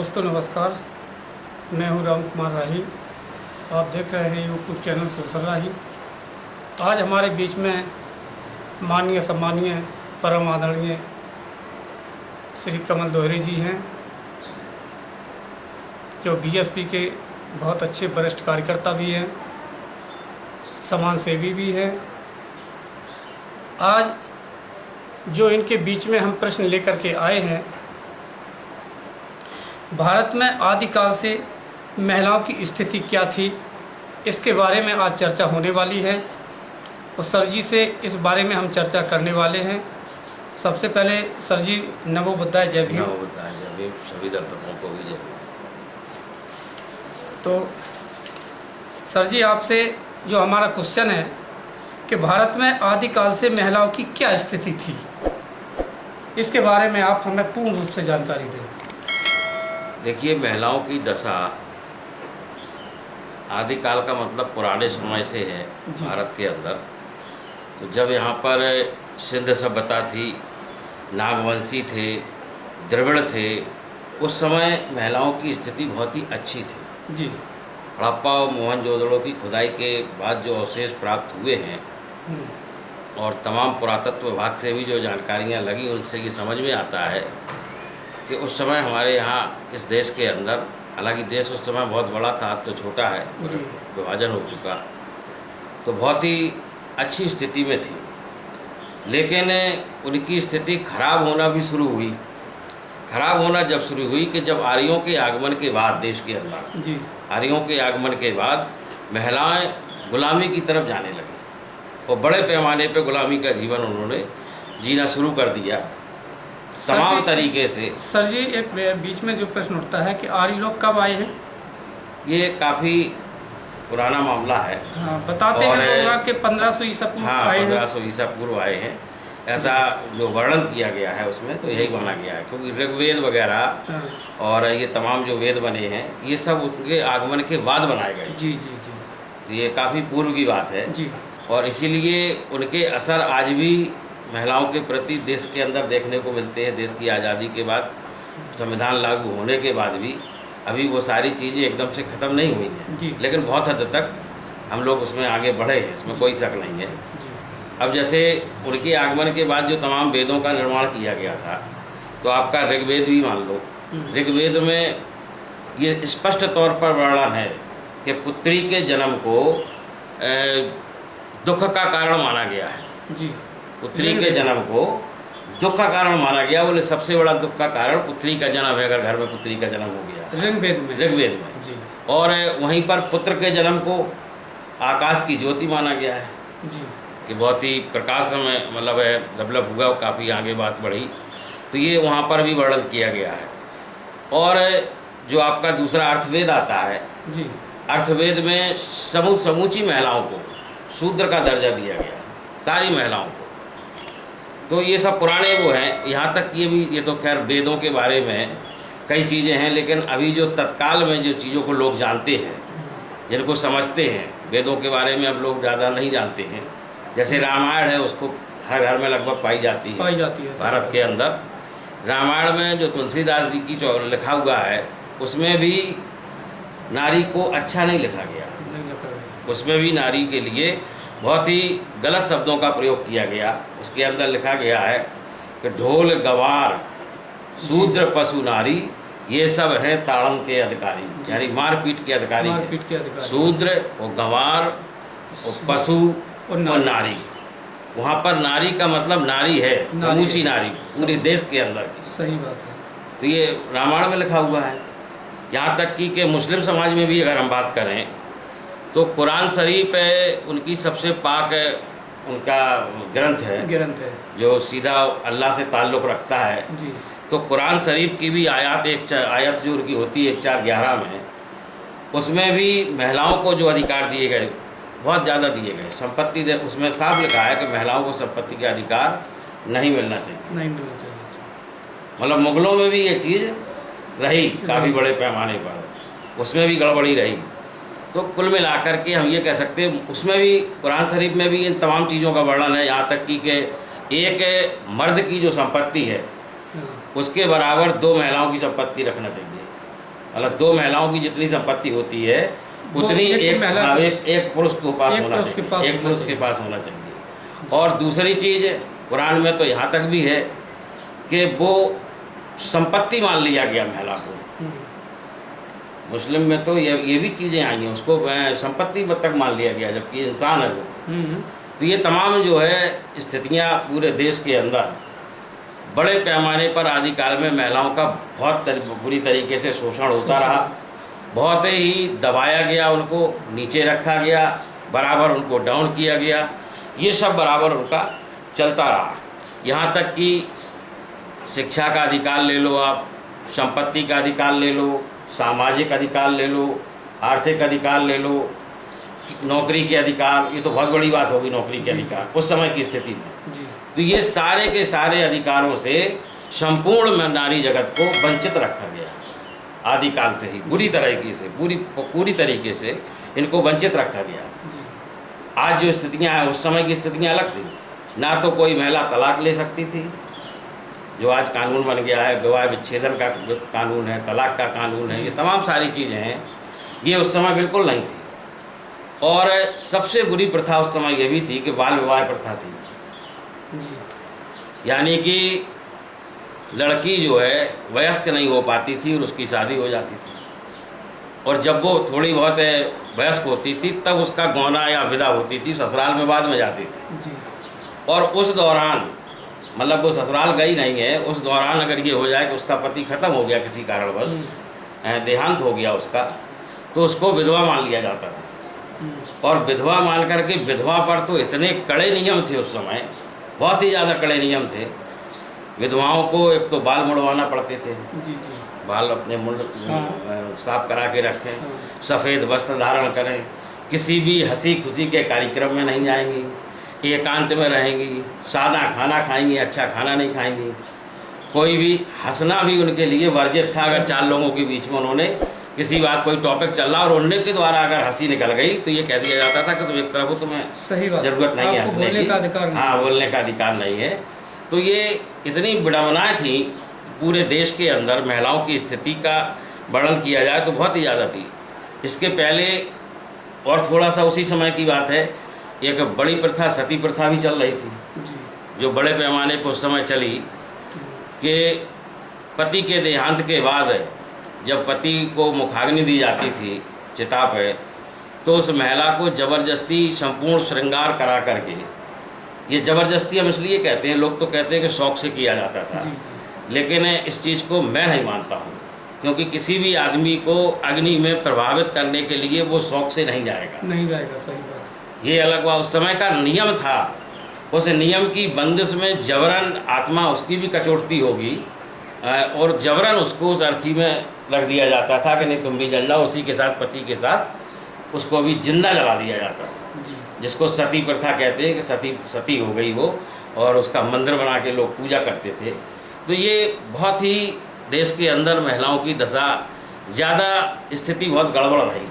दोस्तों नमस्कार, मैं हूं राम कुमार राही। आप देख रहे हैं यूट्यूब चैनल सोशल राही। आज हमारे बीच में माननीय सम्मानीय परम आदरणीय श्री कमल दोहरे जी हैं, जो बीएसपी के बहुत अच्छे वरिष्ठ कार्यकर्ता भी हैं, समाज सेवी भी हैं। आज जो इनके बीच में हम प्रश्न लेकर के आए हैं, भारत में आदिकाल से महिलाओं की स्थिति क्या थी, इसके बारे में आज चर्चा होने वाली है और सर जी से इस बारे में हम चर्चा करने वाले हैं। सबसे पहले सर जी नमो बुद्धाय, जय भीम। नमो बुद्धाय, जय भीम। सभी दर्शकों को भी जय भीम। तो सर जी, आपसे जो हमारा क्वेश्चन है कि भारत में आदिकाल से महिलाओं की क्या स्थिति थी, इसके बारे में आप हमें पूर्ण रूप से जानकारी दें। देखिए, महिलाओं की दशा आदिकाल का मतलब पुराने समय से है भारत के अंदर। तो जब यहाँ पर सिंध सभ्यता थी, नागवंशी थे, द्रविड़ थे, उस समय महिलाओं की स्थिति बहुत ही अच्छी थी जी। हड़प्पा और मोहनजोदड़ो की खुदाई के बाद जो अवशेष प्राप्त हुए हैं और तमाम पुरातत्व विभाग से भी जो जानकारियाँ लगी, उनसे ये समझ में आता है कि उस समय हमारे यहाँ इस देश के अंदर, हालांकि देश उस समय बहुत बड़ा था, अब तो छोटा है, विभाजन हो चुका, तो बहुत ही अच्छी स्थिति में थी। लेकिन उनकी स्थिति खराब होना भी शुरू हुई। खराब होना जब शुरू हुई कि जब आर्यों के आगमन के बाद देश के अंदर जी, आर्यों के आगमन के बाद महिलाएं गुलामी की तरफ जाने लगीं और बड़े पैमाने पर गुलामी का जीवन उन्होंने जीना शुरू कर दिया, तमाम तरीके से। सर जी, एक बीच में जो प्रश्न उठता है कि आर्य लोग कब आए हैं? ये काफ़ी पुराना मामला है। हाँ, बताते हैं लोग कि 1500 ईसा पूर्व आए हैं। 1500 ईसा पूर्व आए हैं, ऐसा जो वर्णन किया गया है उसमें तो यही माना गया है, क्योंकि ऋग्वेद वगैरह और ये तमाम जो वेद बने हैं, ये सब उनके आगमन के बाद बनाए गए। जी जी जी। तो ये काफ़ी पूर्व की बात है जी। और इसीलिए उनके असर आज भी महिलाओं के प्रति देश के अंदर देखने को मिलते हैं। देश की आज़ादी के बाद, संविधान लागू होने के बाद भी अभी वो सारी चीज़ें एकदम से ख़त्म नहीं हुई हैं, लेकिन बहुत हद तक हम लोग उसमें आगे बढ़े हैं, इसमें कोई शक नहीं है। अब जैसे उनके आगमन के बाद जो तमाम वेदों का निर्माण किया गया था, तो आपका ऋग्वेद भी मान लो, ऋग्वेद में ये स्पष्ट तौर पर वर्णन है कि पुत्री के जन्म को दुख का कारण माना गया है। जी। पुत्री के जन्म को दुख का कारण माना गया। बोले सबसे बड़ा दुख का कारण पुत्री का जन्म है, अगर घर में पुत्री का जन्म हो गया। ऋग्वेद में जी। और वहीं पर पुत्र के जन्म को आकाश की ज्योति माना गया है जी, कि बहुत ही प्रकाश में मतलब है डेवलप हुआ, काफ़ी आगे बात बढ़ी, तो ये वहाँ पर भी वर्णन किया गया है। और जो आपका दूसरा अर्थवेद आता है जी, अर्थवेद में समूची महिलाओं को शूद्र का दर्जा दिया गया, सारी महिलाओं को। तो ये सब पुराने वो हैं। यहाँ तक ये तो खैर वेदों के बारे में कई चीज़ें हैं, लेकिन अभी जो तत्काल में जो चीज़ों को लोग जानते हैं, जिनको समझते हैं, वेदों के बारे में अब लोग ज़्यादा नहीं जानते हैं। जैसे रामायण है, उसको हर घर में लगभग पाई जाती है भारत के अंदर। रामायण में जो तुलसीदास जी की जो लिखा हुआ है, उसमें भी नारी को अच्छा नहीं लिखा गया। उसमें भी नारी के लिए बहुत ही गलत शब्दों का प्रयोग किया गया। उसके अंदर लिखा गया है कि ढोल गवार शूद्र पशु नारी, ये सब हैं ताड़न के अधिकारी, यानी मारपीट के अधिकारी हैं। शूद्र और गंवार और पशु और नारी। वहाँ पर नारी का मतलब नारी है, समूची नारी, पूरे देश के अंदर की। सही बात है। तो ये रामायण में लिखा हुआ है। यहाँ तक कि मुस्लिम समाज में भी अगर हम बात करें तो कुरान शरीफ उनकी सबसे पाक उनका ग्रंथ है जो सीधा अल्लाह से ताल्लुक़ रखता है जी। तो कुरान शरीफ की भी आयत जो उनकी होती है 1:4-11 में, उसमें भी महिलाओं को जो अधिकार दिए गए, बहुत ज़्यादा दिए गए। संपत्ति उसमें साफ लिखा है कि महिलाओं को संपत्ति का अधिकार नहीं मिलना चाहिए। मतलब मुग़लों में भी ये चीज़ रही काफ़ी बड़े पैमाने पर, उसमें भी गड़बड़ी रही। तो कुल मिलाकर के हम ये कह सकते हैं, उसमें भी कुरान शरीफ में भी इन तमाम चीज़ों का वर्णन है। यहाँ तक कि एक मर्द की जो संपत्ति है उसके बराबर 2 महिलाओं की संपत्ति रखना चाहिए। मतलब 2 महिलाओं की जितनी संपत्ति होती है उतनी एक पुरुष के पास होना चाहिए, एक पुरुष के पास होना चाहिए। और दूसरी चीज़ कुरान में तो यहाँ तक भी है कि वो संपत्ति मान लिया गया महिला को। मुस्लिम में तो ये भी चीज़ें आई हैं, उसको संपत्ति तक मान लिया गया, जबकि इंसान है वो। तो ये तमाम जो है स्थितियाँ पूरे देश के अंदर बड़े पैमाने पर आदिकाल में महिलाओं का बहुत बुरी तरीके से शोषण होता रहा, बहुत ही दबाया गया, उनको नीचे रखा गया, बराबर उनको डाउन किया गया, ये सब बराबर उनका चलता रहा। यहाँ तक कि शिक्षा का अधिकार ले लो आप, संपत्ति का अधिकार ले लो, सामाजिक अधिकार ले लो, आर्थिक अधिकार ले लो, नौकरी के अधिकार, ये तो बहुत बड़ी बात होगी नौकरी के अधिकार उस समय की स्थिति में। तो ये सारे के सारे अधिकारों से संपूर्ण नारी जगत को वंचित रखा गया आदिकाल से ही, बुरी तरीके से, पूरी तरीके से इनको वंचित रखा गया। आज जो स्थितियाँ हैं उस समय की स्थितियाँ अलग थी। ना तो कोई महिला तलाक ले सकती थी, जो आज कानून बन गया है, विवाह विच्छेदन का कानून है, तलाक का कानून है, ये तमाम सारी चीज़ें हैं, ये उस समय बिल्कुल नहीं थी। और सबसे बुरी प्रथा उस समय ये भी थी कि बाल विवाह प्रथा थी, यानी कि लड़की जो है वयस्क नहीं हो पाती थी और उसकी शादी हो जाती थी, और जब वो थोड़ी बहुत वयस्क होती थी तब उसका गौना या विदा होती थी, ससुराल में बाद में जाती थी। और उस दौरान मतलब वो ससुराल गई नहीं है, उस दौरान अगर ये हो जाए कि उसका पति ख़त्म हो गया किसी कारणवश, देहांत हो गया उसका, तो उसको विधवा मान लिया जाता था। और विधवा मान करके विधवा पर तो इतने कड़े नियम थे उस समय, बहुत ही ज़्यादा कड़े नियम थे। विधवाओं को एक तो बाल मुड़वाना पड़ते थे, बाल अपने मुंड साफ करा के रखें, सफ़ेद वस्त्र धारण करें, किसी भी हंसी खुशी के कार्यक्रम में नहीं जाएंगी, एकांत में रहेंगी, सादा खाना खाएंगी, अच्छा खाना नहीं खाएंगी, कोई भी हंसना भी उनके लिए वर्जित था। अगर 4 लोगों के बीच में उन्होंने किसी बात कोई टॉपिक चल रहा और उनके के द्वारा अगर हंसी निकल गई तो ये कह दिया जाता था कि तुम एक तरफ हो, तुम्हें सही बात, जरूरत नहीं है हंसने की, हाँ बोलने का अधिकार नहीं है। तो ये इतनी विडंबनाएँ थी पूरे देश के अंदर, महिलाओं की स्थिति का वर्णन किया जाए तो बहुत ही ज़्यादा थी। इसके पहले और थोड़ा सा उसी समय की बात है, एक बड़ी प्रथा सती प्रथा भी चल रही थी, जो बड़े पैमाने पर उस समय चली कि पति के देहांत के बाद जब पति को मुखाग्नि दी जाती थी चिता पे, तो उस महिला को ज़बरदस्ती संपूर्ण श्रृंगार करा करके, ये ज़बरदस्ती हम इसलिए कहते हैं, लोग तो कहते हैं कि शौक से किया जाता था, लेकिन इस चीज़ को मैं नहीं मानता हूँ, क्योंकि किसी भी आदमी को अग्नि में प्रभावित करने के लिए वो शौक से नहीं जाएगा, सही बात। ये अलग बात, उस समय का नियम था, उस नियम की बंदिश में जबरन आत्मा उसकी भी कचोटती होगी और जबरन उसको उस अर्थी में रख दिया जाता था कि नहीं तुम भी जल जाओ, उसी के साथ पति के साथ उसको भी जिंदा जला दिया जाता था, जिसको सती प्रथा कहते हैं कि सती हो गई वो, और उसका मंदिर बना के लोग पूजा करते थे। तो ये बहुत ही देश के अंदर महिलाओं की दशा, ज़्यादा स्थिति बहुत गड़बड़ रही।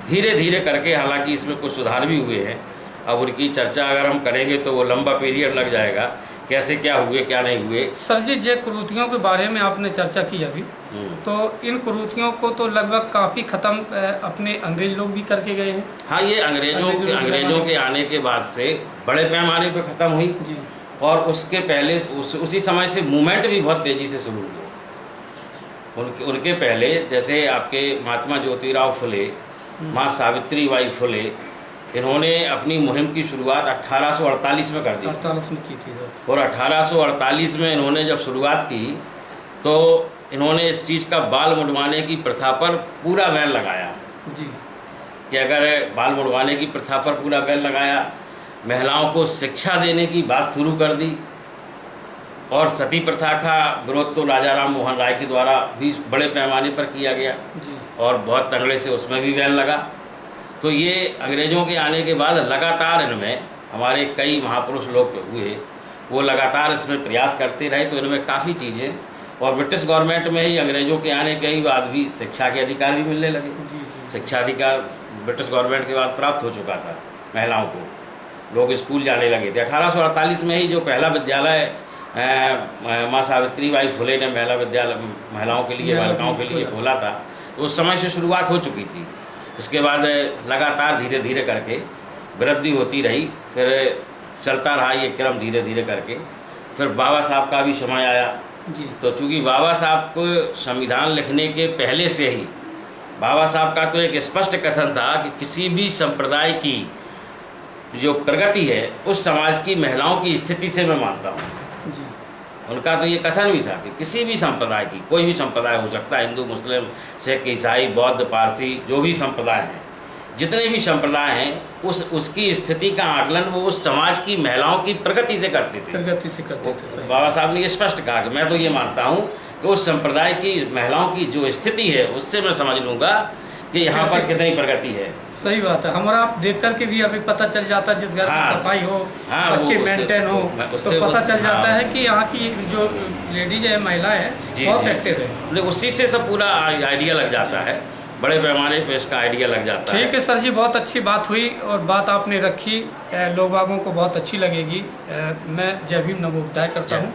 धीरे धीरे करके हालांकि इसमें कुछ सुधार भी हुए हैं, अब उनकी चर्चा अगर हम करेंगे तो वो लंबा पीरियड लग जाएगा, कैसे क्या हुए क्या नहीं हुए। सर जी, जे कुरीतियों के बारे में आपने चर्चा की अभी, तो इन कुरीतियों को तो लगभग काफ़ी ख़त्म अपने अंग्रेज लोग भी करके गए हैं। हाँ, ये अंग्रेज़ों के आने के बाद से बड़े पैमाने पर ख़त्म हुई जी। और उसके पहले उसी समय से मूवमेंट भी बहुत तेज़ी से शुरू हुआ। उनके पहले जैसे आपके महात्मा ज्योतिराव फुले, माँ सावित्री बाई फुले, इन्होंने अपनी मुहिम की शुरुआत 1848 में कर दी, 48 में की थी। और 1848 में इन्होंने जब शुरुआत की तो इन्होंने इस चीज़ का बाल मुड़वाने की प्रथा पर पूरा बैन लगाया जी, कि अगर बाल मुड़वाने की प्रथा पर पूरा बैन लगाया, महिलाओं को शिक्षा देने की बात शुरू कर दी, और सती प्रथा का विरोध तो राजा राम मोहन राय के द्वारा भी बड़े पैमाने पर किया गया जी, और बहुत तगड़े से उसमें भी बैन लगा। तो ये अंग्रेज़ों के आने के बाद लगातार इनमें हमारे कई महापुरुष लोग हुए, वो लगातार इसमें प्रयास करते रहे, तो इनमें काफ़ी चीज़ें, और ब्रिटिश गवर्नमेंट में ही अंग्रेज़ों के आने के बाद भी शिक्षा के अधिकार भी मिलने लगे। शिक्षा अधिकार ब्रिटिश गवर्नमेंट के बाद प्राप्त हो चुका था महिलाओं को, लोग स्कूल जाने लगे थे। 1848 में ही जो पहला विद्यालय माँ सावित्री बाई फुले ने महिलाओं के लिए, बालिकाओं के लिए खोला था, उस समय से शुरुआत हो चुकी थी। इसके बाद लगातार धीरे धीरे करके वृद्धि होती रही, फिर चलता रहा ये क्रम धीरे धीरे करके। फिर बाबा साहब का भी समय आया जी। तो चूँकि बाबा साहब को संविधान लिखने के पहले से ही बाबा साहब का तो एक स्पष्ट कथन था कि किसी भी संप्रदाय की जो प्रगति है उस समाज की महिलाओं की स्थिति से मैं मानता हूँ। जी। उनका तो ये कथन भी था कि किसी भी संप्रदाय की, कोई भी संप्रदाय हो सकता है, हिंदू, मुस्लिम, सिख, ईसाई, बौद्ध, पारसी, जो भी संप्रदाय हैं, जितने भी संप्रदाय हैं, उसकी स्थिति का आकलन वो उस समाज की महिलाओं की प्रगति से करते थे। प्रगति से करते थे, सही। बाबा साहब ने ये स्पष्ट कहा कि मैं तो ये मानता हूँ कि उस संप्रदाय की महिलाओं की जो स्थिति है उससे मैं समझ लूँगा कि यहाँ पर कितनी प्रगति है। सही बात है। हमारा आप देख करके भी अभी पता चल जाता है, जिस घर में सफाई हो, बच्चे मेंटेन हो, तो पता चल जाता है कि यहाँ की जो लेडीज है, महिलाएं हैं, बहुत एक्टिव है। उसी से सब पूरा आइडिया लग जाता है, बड़े पैमाने पे इसका आइडिया लग जाता है। ठीक है सर जी, बहुत अच्छी बात हुई और बात आपने रखी, लोग बागों को बहुत अच्छी लगेगी। मैं जय भीम नमो बुद्धाय करता हूँ।